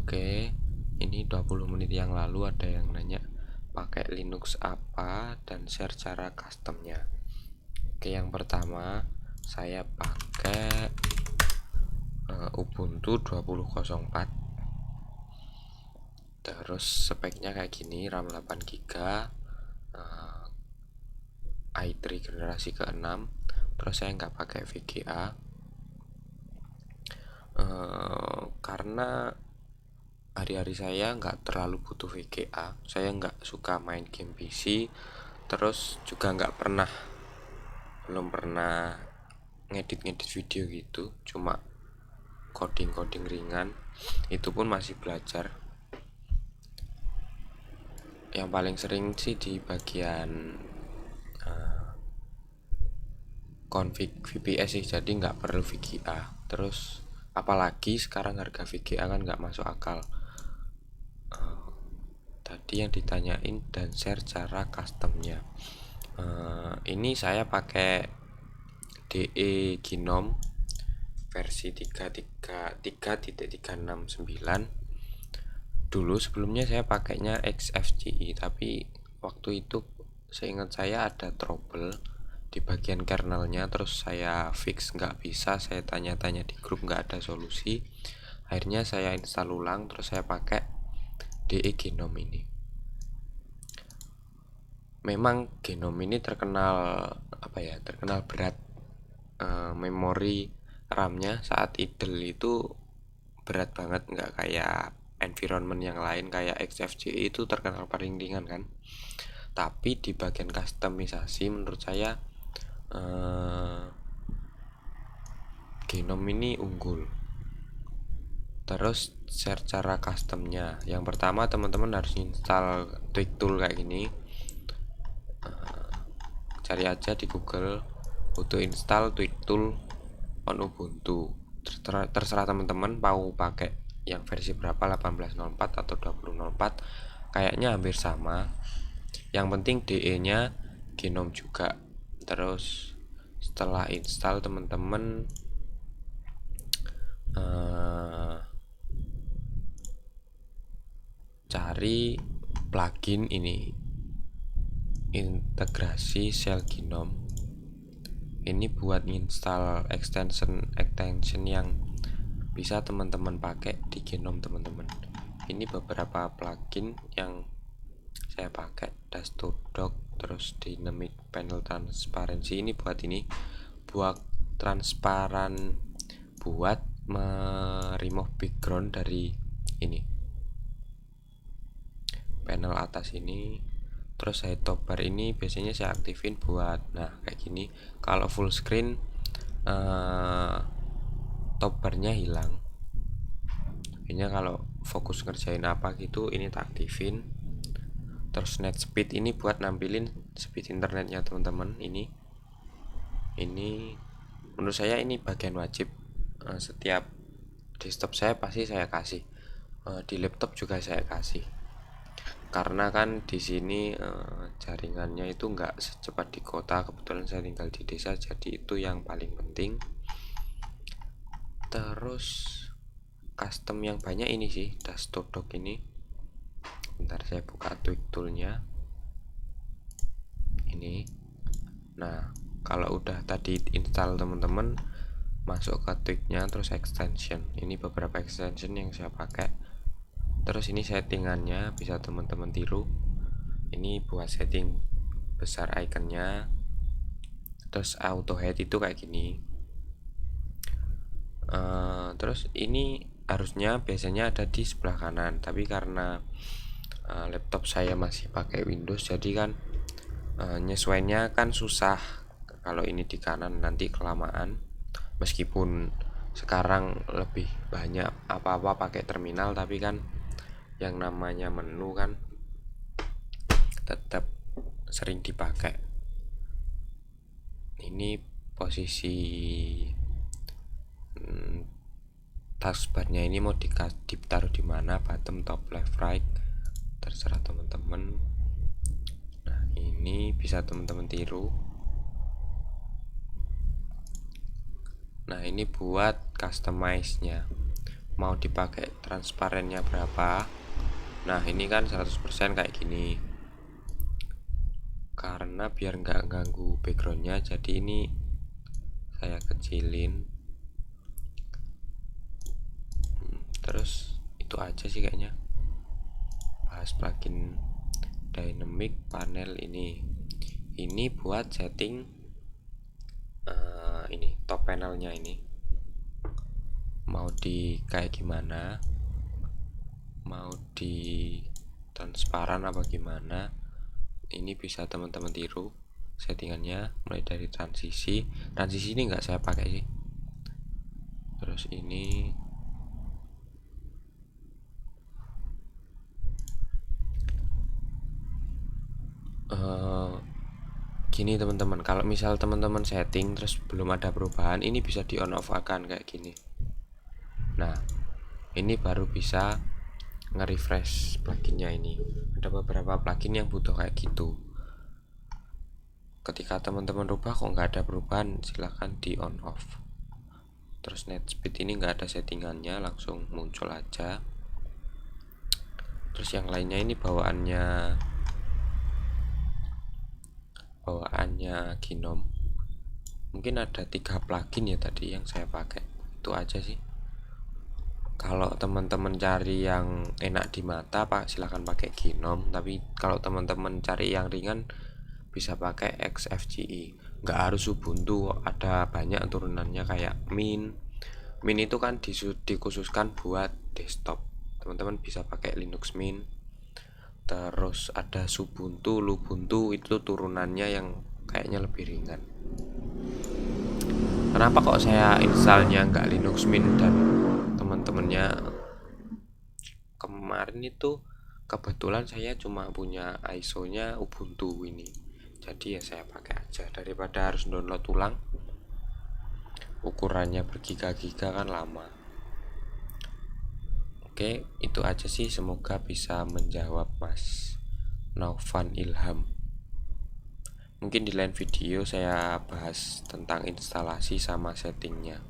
Oke, ini 20 menit yang lalu ada yang nanya pakai Linux apa dan share cara customnya. Oke, yang pertama saya pakai Ubuntu 20.04. Terus speknya kayak gini, RAM 8 GB, i3 generasi ke-6. Terus saya nggak pakai VGA karena hari-hari saya nggak terlalu butuh VGA. Saya nggak suka main game PC, terus juga belum pernah ngedit video gitu, cuma coding ringan, itu pun masih belajar. Yang paling sering sih di bagian config VPS sih, jadi nggak perlu VGA. Terus apalagi sekarang harga VGA kan nggak masuk akal. Tadi yang ditanyain dan share cara customnya. Ini saya pakai DE Gnome versi 3.3.369. Dulu sebelumnya saya pakainya XFCE, tapi waktu itu seingat saya ada trouble di bagian kernelnya, terus saya fix nggak bisa, saya tanya-tanya di grup nggak ada solusi. Akhirnya saya install ulang, terus saya pakai DE Gnome ini. Memang Gnome ini terkenal berat. Memori RAM-nya saat idle itu berat banget, nggak kayak environment yang lain kayak XFCE itu terkenal paling ringan kan. Tapi di bagian customisasi menurut saya Gnome ini unggul. Terus share cara customnya. Yang pertama teman-teman harus install TweakTool kayak gini. Cari aja di Google, butuh install TweakTool on Ubuntu. Terserah teman-teman mau pakai yang versi berapa, 18.04 atau 20.04, kayaknya hampir sama. Yang penting DE nya Gnome juga. Terus setelah install teman-teman cari plugin ini, integrasi shell Gnome. Ini buat install extension yang bisa teman-teman pakai di Gnome teman-teman. Ini beberapa plugin yang saya pakai, Dash2Dock, terus Dynamic Panel Transparency. Ini buat transparan, buat remove background dari ini panel atas ini. Terus Topbar ini biasanya saya aktifin buat kayak gini. Kalau full screen topbarnya hilang. Akhirnya kalau fokus ngerjain apa gitu, ini tak aktifin. Terus net speed ini buat nampilin speed internetnya teman-teman. Ini menurut saya ini bagian wajib. Setiap desktop saya pasti saya kasih, di laptop juga saya kasih, karena kan di sini jaringannya itu nggak secepat di kota. Kebetulan saya tinggal di desa, jadi itu yang paling penting. Terus custom yang banyak ini sih, Dash2Dock ini. Bentar saya buka TweakTool-nya ini. Nah, kalau udah tadi install teman-teman masuk ke tweak-nya, terus extension. Ini beberapa extension yang saya pakai. Terus ini settingannya bisa teman-teman tiru. Ini buat setting besar iconnya. Terus auto head itu kayak gini. Terus ini harusnya biasanya ada di sebelah kanan, tapi karena laptop saya masih pakai Windows, jadi kan nyesuainya kan susah. Kalau ini di kanan nanti kelamaan. Meskipun sekarang lebih banyak apa-apa pakai terminal, tapi kan yang namanya menu kan tetap sering dipakai. Ini posisi taskbarnya ini mau ditaruh di mana, bottom, top, left, right, terserah teman-teman. Nah, ini bisa teman-teman tiru. Nah, ini buat customize nya. mau dipakai transparannya berapa. Nah ini kan 100% kayak gini, karena biar nggak ganggu backgroundnya, jadi ini saya kecilin. Terus itu aja sih kayaknya, bahas plugin dynamic panel ini buat setting ini top panelnya, ini mau di kayak gimana, mau di transparan apa gimana, ini bisa teman-teman tiru settingannya. Mulai dari transisi ini nggak saya pakai sih. Terus ini gini teman-teman, kalau misal teman-teman setting terus belum ada perubahan, ini bisa di on off akan kayak gini. Nah ini baru bisa nge-refresh pluginnya. Ini ada beberapa plugin yang butuh kayak gitu. Ketika teman-teman rubah kok nggak ada perubahan, silahkan di on off. Terus net speed ini nggak ada settingannya, langsung muncul aja. Terus yang lainnya ini bawaannya Gnome. Mungkin ada 3 plugin ya tadi yang saya pakai. Itu aja sih. Kalau teman-teman cari yang enak di mata, Pak, silahkan pakai Gnome. Tapi kalau teman-teman cari yang ringan, bisa pakai XFCE. Nggak harus Ubuntu, ada banyak turunannya kayak Mint itu kan dikhususkan buat desktop. Teman-teman bisa pakai Linux Mint. Terus ada Ubuntu, Lubuntu, itu turunannya yang kayaknya lebih ringan. Kenapa kok saya installnya nggak Linux Mint dan teman-temannya? Kemarin itu kebetulan saya cuma punya ISO nya Ubuntu ini, jadi ya saya pakai aja daripada harus download ulang, ukurannya bergiga-giga kan lama. Oke, itu aja sih, semoga bisa menjawab Mas Novan Ilham. Mungkin di lain video saya bahas tentang instalasi sama settingnya.